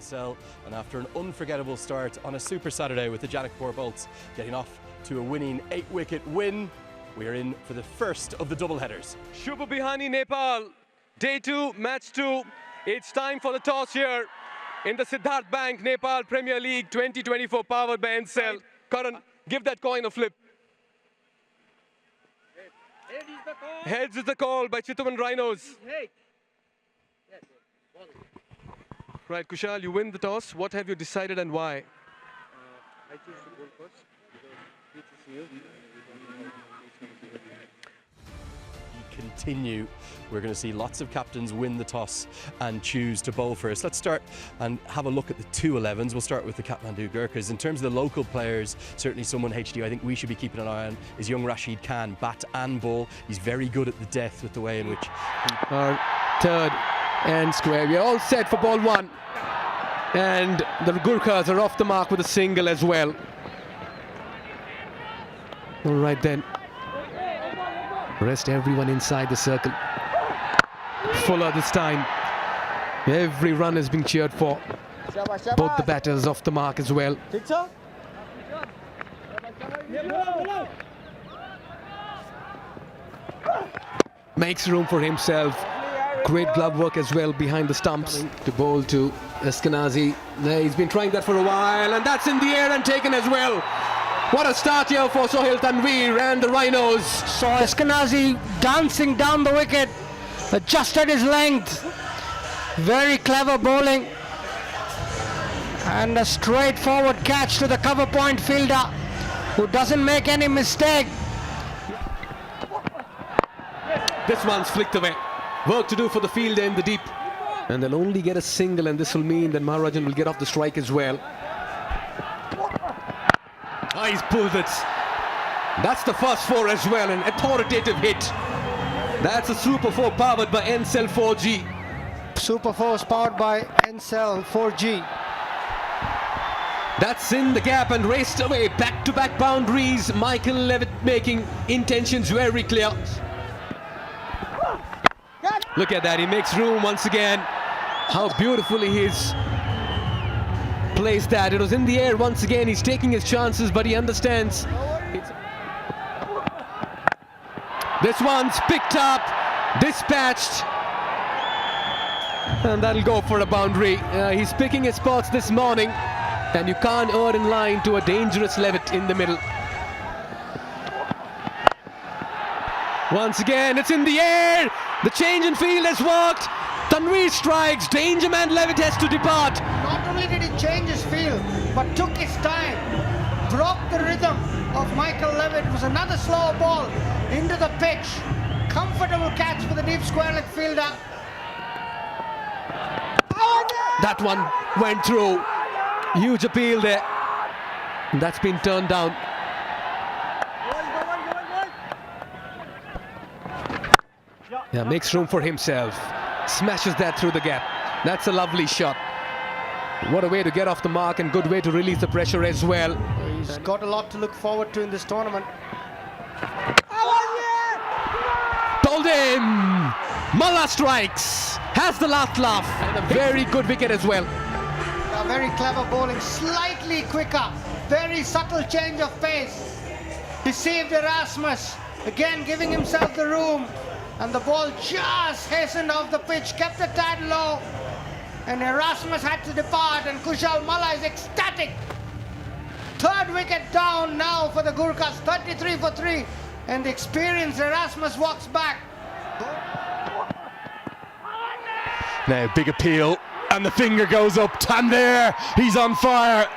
Ncell, and after an unforgettable start on a Super Saturday with the Janakpur Bolts getting off to a winning 8-wicket win, we are in for the first of the doubleheaders. Shubha Bihani, Nepal, day 2, match 2. It's time for the toss here in the Siddhartha Bank Nepal Premier League 2024, powered by Ncell. Karan, give that coin a flip. Heads is the call by Chitwan Rhinos. Right, Kushal, you win the toss. What have you decided and why? I choose the goal first because pitch is new. Continue. We're going to see lots of captains win the toss and choose to bowl first. Let's start and have a look at the 2-11s. We'll start with the Kathmandu Gurkhas. In terms of the local players, certainly someone HDU I think we should be keeping an eye on is young Rashid Khan, bat and ball. He's very good at the death with the way in which Our third and square. We're all set for ball 1. And the Gurkhas are off the mark with a single as well. All right then. Rest everyone inside the circle. Fuller this time. Every run has been cheered for. Both the batters off the mark as well. Makes room for himself. Great glove work as well behind the stumps to bowl to Eskenazi. He's been trying that for a while, and that's in the air and taken as well. What a start here for Sohail Tanveer and the Rhinos. So Eskenazi dancing down the wicket, adjusted his length. Very clever bowling. And a straightforward catch to the cover point fielder, who doesn't make any mistake. This one's flicked away. Work to do for the fielder in the deep. And they'll only get a single, and this will mean that Maharajan will get off the strike as well. Oh, he's pulled it. That's the first 4 as well, an authoritative hit. That's a Super 4 powered by Ncell 4G. Super Force powered by Ncell 4G. That's in the gap and raced away. Back-to-back boundaries. Michael Levitt making intentions very clear. Look at that, he makes room once again. How beautifully he's placed that. It was in the air once again. He's taking his chances, but he understands. This one's picked up, dispatched, and that'll go for a boundary. He's picking his spots this morning, and you can't err in line to a dangerous Levitt in the middle. Once again, it's in the air. The change in field has worked. Tanveer strikes. Danger man Levitt has to depart. Not only did he change his field, but took his time, broke the rhythm of Michael Levitt. It was another slow ball into the pitch. Comfortable catch for the deep square leg fielder. That one went through. Huge appeal there. That's been turned down. Yeah, makes room for himself. Smashes that through the gap. That's a lovely shot. What a way to get off the mark, and good way to release the pressure as well. He's got a lot to look forward to in this tournament. Told him! Malla strikes. Has the last laugh. And a very good wicket as well. Very clever bowling, slightly quicker. Very subtle change of pace. Deceived Erasmus. Again giving himself the room. And the ball just hastened off the pitch, kept it tad low. And Erasmus had to depart, and Kushal Malla is ecstatic. 3rd wicket down now for the Gurkhas, 33 for 3. And the experienced Erasmus walks back. Now, big appeal, and the finger goes up. Tanveer, he's on fire.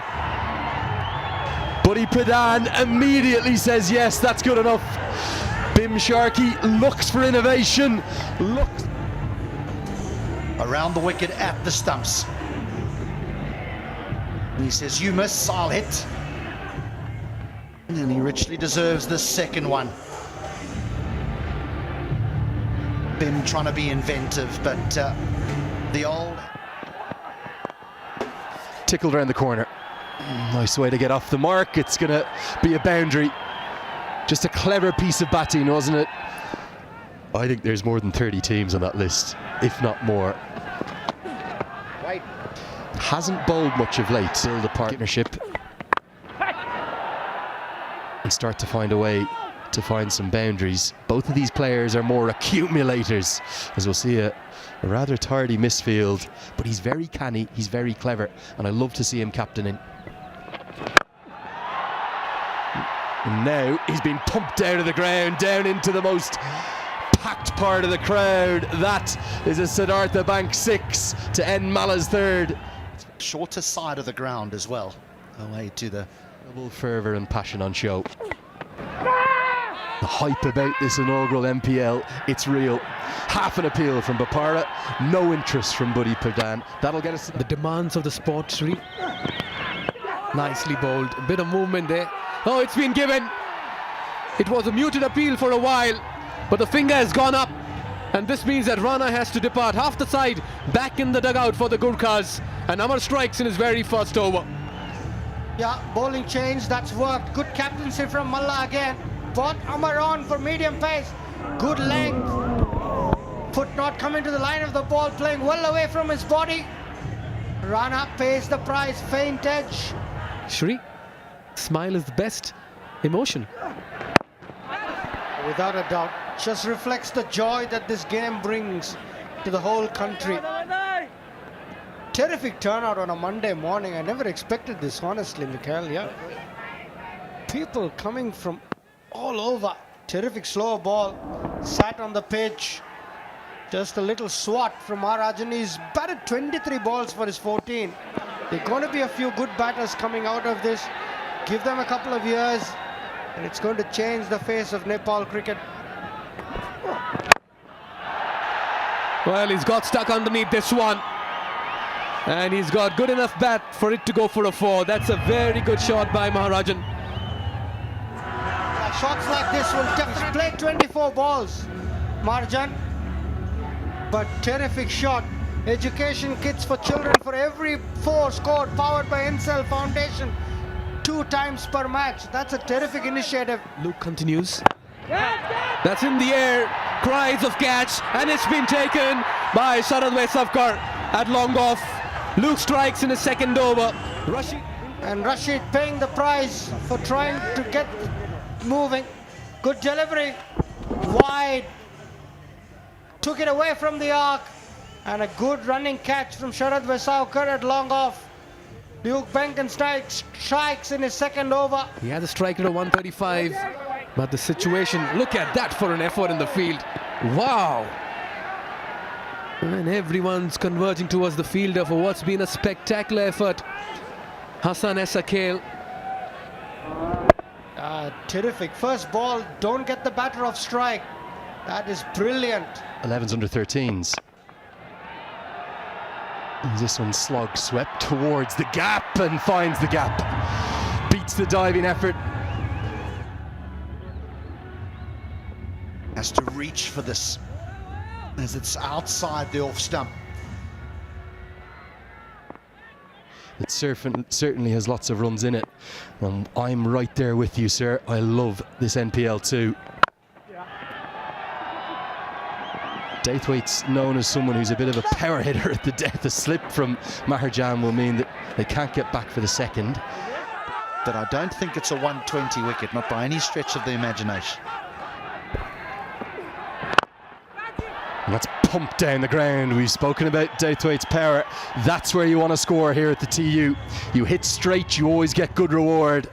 Buddy Pradhan immediately says, yes, that's good enough. Bim Sharkey looks for innovation. Looks around the wicket at the stumps. And he says, you miss, I'll hit. And he richly deserves the second one. Bim trying to be inventive, but the old... tickled around the corner. Nice way to get off the mark. It's going to be a boundary. Just a clever piece of batting, wasn't it? I think there's more than 30 teams on that list, if not more. hasn't bowled much of late. Build a partnership and start to find a way to find some boundaries. Both of these players are more accumulators, as we'll see a rather tardy misfield, but he's very canny, he's very clever, and I love to see him captaining. And now he's been pumped down to the ground, down into the most packed part of the crowd. That is a Siddhartha Bank 6 to end Mala's 3rd. Shorter side of the ground as well, away to the... Double fervour and passion on show. The hype about this inaugural MPL, it's real. Half an appeal from Bapara, no interest from Buddy Pradhan. That'll get us to The demands of the sport, Sri. Nicely bowled. A bit of movement there. Oh, it's been given. It was a muted appeal for a while, but the finger has gone up. And this means that Rana has to depart. Half the side back in the dugout for the Gurkhas. And Amar strikes in his very first over. Yeah, bowling change, that's worked. Good captaincy from Malla again. Bought Amar on for medium pace. Good length. Foot not coming to the line of the ball, playing well away from his body. Rana pays the price, faint edge. Shri, smile is the best emotion. Without a doubt, just reflects the joy that this game brings to the whole country. Terrific turnout on a Monday morning. I never expected this, honestly, Mikhail. Yeah, people coming from all over. Terrific slow ball, sat on the pitch. Just a little swat from Maharajan. He's batted 23 balls for his 14. There are going to be a few good batters coming out of this. Give them a couple of years, and it's going to change the face of Nepal cricket. Well, he's got stuck underneath this one. And he's got good enough bat for it to go for a 4. That's a very good shot by Maharajan. Shots like this will definitely play 24 balls, Maharajan. But terrific shot. Education kits for children for every 4 scored, powered by Ncell Foundation. 2 times per match. That's a terrific initiative. Luke continues. That's in the air. Cries of catch, and it's been taken by Sharad Vaisavkar at long off. Luke strikes in his second over. Rashid. And Rashid paying the price for trying to get moving. Good delivery. Wide. Took it away from the arc. And a good running catch from Sharad Vaisavkar at long off. Luke Benkenstein strikes in his second over. He has a strike rate of 135. But the situation, look at that for an effort in the field. Wow. And everyone's converging towards the fielder for what's been a spectacular effort. Hassan Esakale. Terrific. First ball, don't get the batter off strike. That is brilliant. 11s under 13s. This one slog swept towards the gap and finds the gap. Beats the diving effort. Has to reach for this as it's outside the off stump. It certainly has lots of runs in it. And I'm right there with you, sir. I love this NPL too. Daithwaite's known as someone who's a bit of a power hitter at the death. A slip from Maharajan will mean that they can't get back for the second. But I don't think it's a 120 wicket, not by any stretch of the imagination. And that's pumped down the ground. We've spoken about Daithwaite's power. That's where you want to score here at the TU. You hit straight, you always get good reward.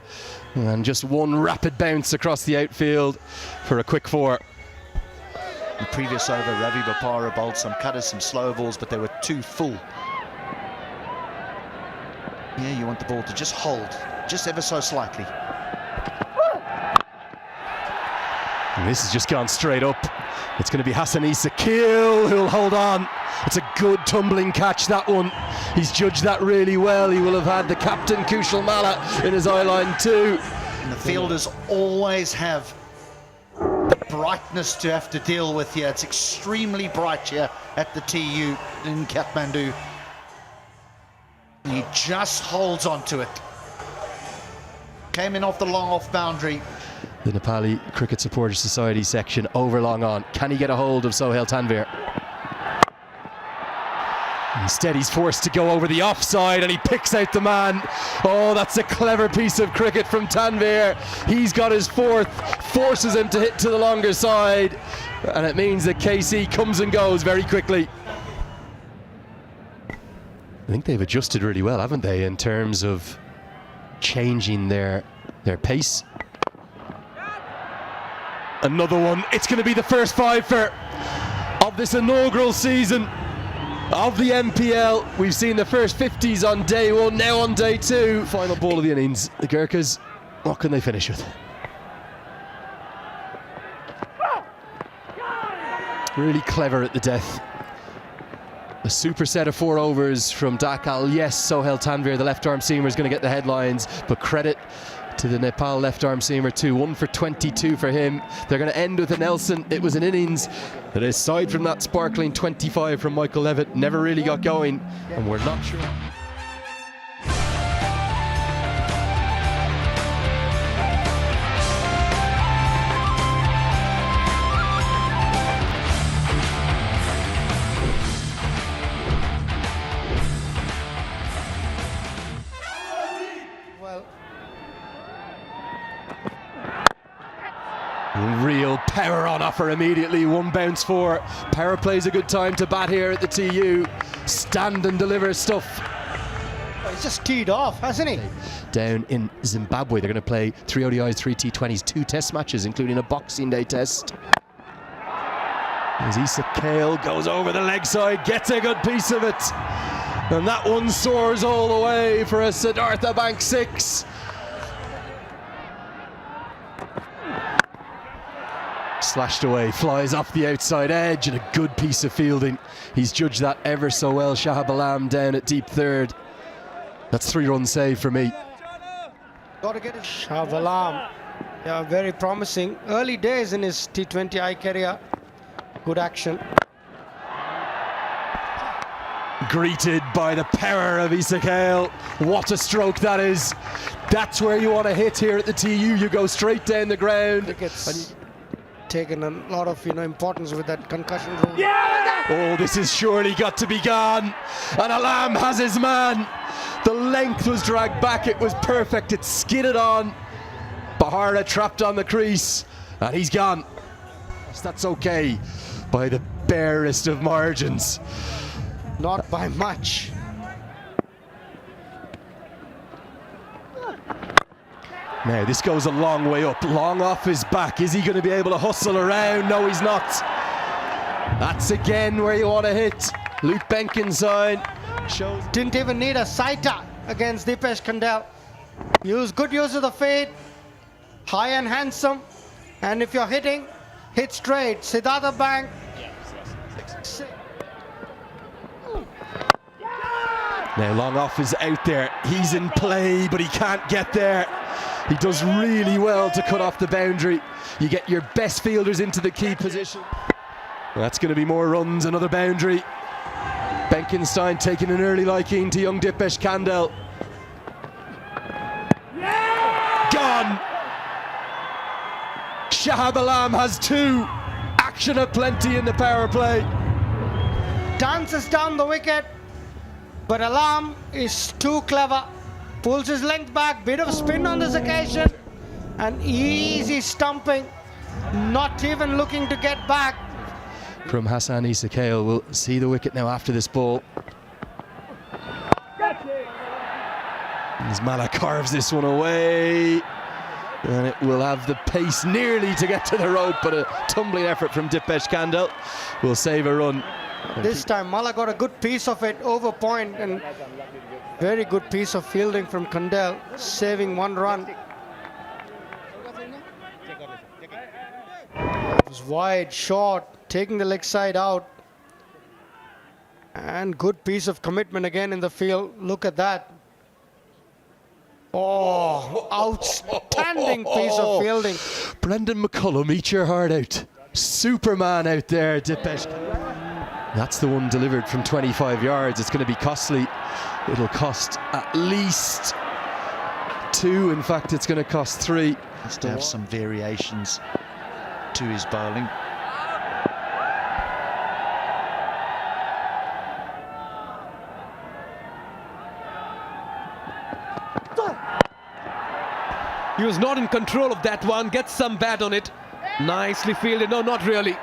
And just one rapid bounce across the outfield for a quick 4. The previous over, Ravi Bapara bowled some cutters, some slow balls, but they were too full. Yeah, you want the ball to just hold, just ever so slightly. And this has just gone straight up. It's going to be Hassan Esakale who'll hold on. It's a good tumbling catch, that one. He's judged that really well. He will have had the captain Kushal Malla in his eye line too. And the fielders always have the brightness to have to deal with here. It's extremely bright here at the TU in Kathmandu. And he just holds on to it. Came in off the long off boundary. The Nepali Cricket Supporters Society section over long on. Can he get a hold of Sohail Tanvir? Instead, he's forced to go over the offside and he picks out the man. Oh, that's a clever piece of cricket from Tanvir. He's got his fourth, forces him to hit to the longer side, and it means that KC comes and goes very quickly. I think they've adjusted really well, haven't they, in terms of changing their pace. Another one. It's going to be the first fiver of this inaugural season of the NPL. We've seen the first 50s on day one, now on day two. Final ball of the innings. The Gurkhas, what can they finish with? Really clever at the death. A super set of 4 overs from Dakal. Yes, Sohail Tanvir, the left arm seamer, is going to get the headlines, but credit to the Nepal left arm seamer too. 1 for 22 for him. They're going to end with a Nelson. It was an innings that, aside from that sparkling 25 from Michael Levitt, never really got going, and we're not sure. Real power on offer immediately. 1 bounce for. Power plays a good time to bat here at the TU. Stand and deliver stuff. He's just teed off, hasn't he? Down in Zimbabwe, they're going to play 3 ODIs, 3 T20s, 2 test matches, including a Boxing Day test. As Issa Kale goes over the leg side, gets a good piece of it. And that one soars all the way for a Siddhartha Bank 6. Slashed away, flies off the outside edge, and a good piece of fielding. He's judged that ever so well. Shahab Alam down at deep third. That's 3-run save for me. Got to get it. Shahab Alam, yeah, very promising. Early days in his T20I career. Good action. Greeted by the power of Issa Kale. What a stroke that is. That's where you want to hit here at the TU. You go straight down the ground. It's taken a lot of importance with that concussion rule. Yeah! Oh, this has surely got to be gone. And Alam has his man. The length was dragged back. It was perfect. It skidded on. Bahara trapped on the crease, and he's gone. That's okay by the barest of margins. Not by much. Now this goes a long way up, long off his back. Is he going to be able to hustle around? No, he's not. That's again where you want to hit. Luke Benkenstein shows. Didn't even need a sighter against Dipesh Kandel. Good use of the fade, high and handsome. And if you're hitting, hit straight. Siddhartha Bank. Now long off is out there. He's in play, but he can't get there. He does really well to cut off the boundary. You get your best fielders into the key position. Well, that's going to be more runs, another boundary. Benkenstein taking an early liking to young Dipesh Kandel. Gone! Shahab Alam has 2. Action aplenty in the power play. Dances down the wicket, but Alam is too clever. Pulls his length back, bit of spin on this occasion, and easy stumping, not even looking to get back. From Hassan Issa Kale, we'll see the wicket now after this ball. As Mala carves this one away, and it will have the pace nearly to get to the rope, but a tumbling effort from Dipesh Kandel will save a run. This time Mala got a good piece of it over point, and very good piece of fielding from Kandel, saving 1 run. It was wide, short, taking the leg side out. And good piece of commitment again in the field. Look at that. Oh, outstanding piece of fielding. Brendan McCullum, eat your heart out. Superman out there, Dipesh. That's the one delivered from 25 yards. It's going to be costly. It'll cost at least 2. In fact, it's going to cost 3. Has to have some variations to his bowling. He was not in control of that one. Gets some bat on it. Nicely fielded. No, not really.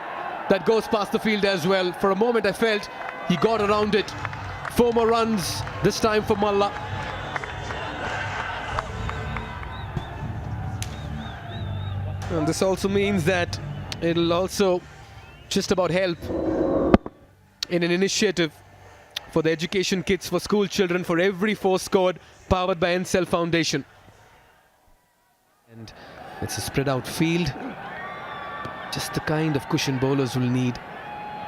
That goes past the field as well. For a moment I felt he got around it. 4 more runs, this time for Malla. And this also means that it'll also just about help in an initiative for the education kits for school children for every 4 scored, powered by Ncell Foundation. And it's a spread out field. Just the kind of cushion bowlers will need.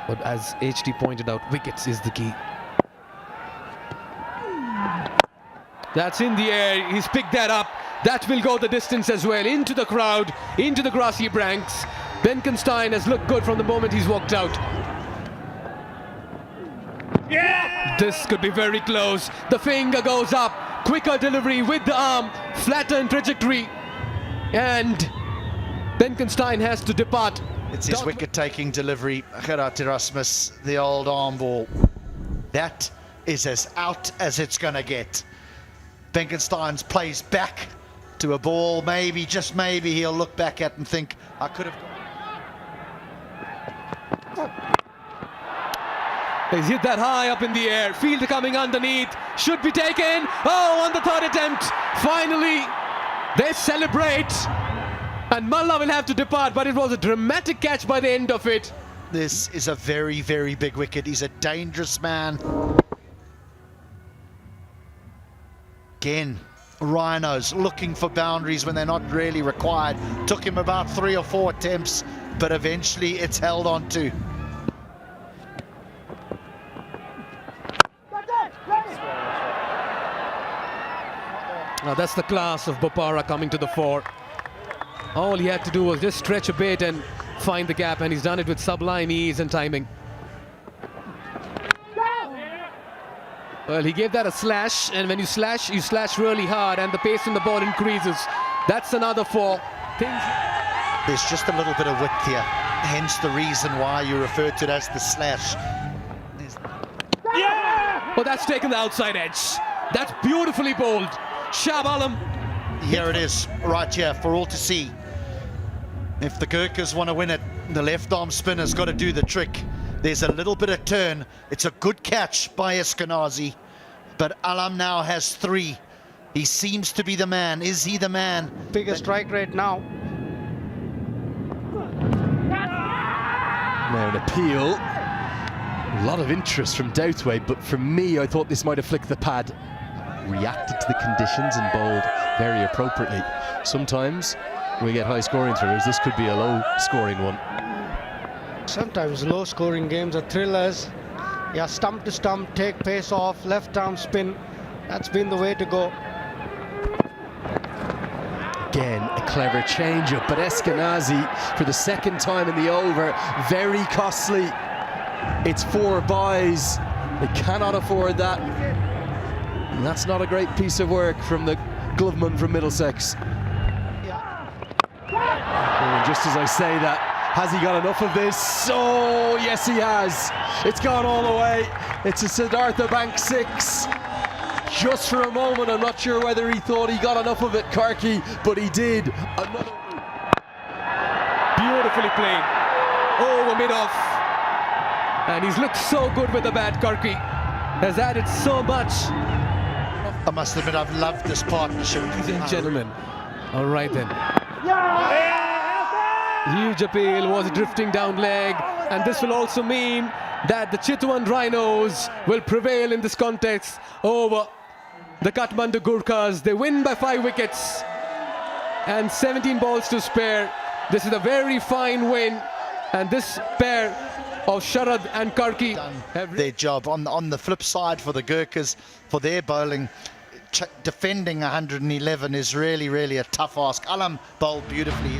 But as HD pointed out, wickets is the key. That's in the air. He's picked that up. That will go the distance as well. Into the crowd, into the grassy ranks. Benkenstein has looked good from the moment he's walked out. Yeah! This could be very close. The finger goes up. Quicker delivery with the arm. Flatter in trajectory. And Benkenstein has to depart. It's his wicket-taking delivery. Gerard Erasmus, the old arm ball. That is as out as it's going to get. Benkenstein plays back to a ball. Maybe, just maybe, he'll look back at and think, I could have... He's hit that high up in the air. Fielder coming underneath. Should be taken. Oh, on the 3rd attempt. Finally, they celebrate. And Malla will have to depart, but it was a dramatic catch by the end of it. This is a very, very big wicket. He's a dangerous man. Again, Rhinos looking for boundaries when they're not really required. Took him about 3 or 4 attempts, but eventually it's held on to. Now that's the class of Bopara coming to the fore. All he had to do was just stretch a bit and find the gap, and he's done it with sublime ease and timing. Well, he gave that a slash, and when you slash really hard, and the pace in the ball increases. That's another 4. There's just a little bit of width here, hence the reason why you refer to it as the slash. Well, that's taken the outside edge. That's beautifully bowled. Shah Alam. Here it is, right here, for all to see. If the Gurkhas want to win it, the left arm spinner's got to do the trick. There's a little bit of turn. It's a good catch by Eskenazi, but Alam now has 3. He seems to be the man. Is he the man? Biggest strike rate now. Now an appeal. A lot of interest from Douthwaite, but for me, I thought this might have flicked the pad. Reacted to the conditions and bowled very appropriately. Sometimes we get high scoring thrillers. This could be a low scoring one. Sometimes low scoring games are thrillers. Yeah, stump to stump, take pace off, left arm spin. That's been the way to go. Again, a clever change-up, but Eskenazi, for the 2nd time in the over, very costly. It's 4 buys. They cannot afford that. And that's not a great piece of work from the gloveman from Middlesex. Yeah. And just as I say that, has he got enough of this? Oh, yes he has. It's gone all the way. It's a Siddhartha bank 6. Just for a moment, I'm not sure whether he thought he got enough of it, Karki, but he did. Beautifully played. Over mid-off. And he's looked so good with the bat, Karki. Has added so much. I must admit, I've loved this partnership. Ladies and gentlemen. All right then. Huge appeal, was drifting down leg, and this will also mean that the Chitwan Rhinos will prevail in this contest over the Kathmandu Gurkhas. They win by 5 wickets and 17 balls to spare. This is a very fine win, and this pair of Sharad and Karki have their job. On the flip side, for the Gurkhas, for their bowling, defending 111 is really, really a tough ask. Alam bowled beautifully.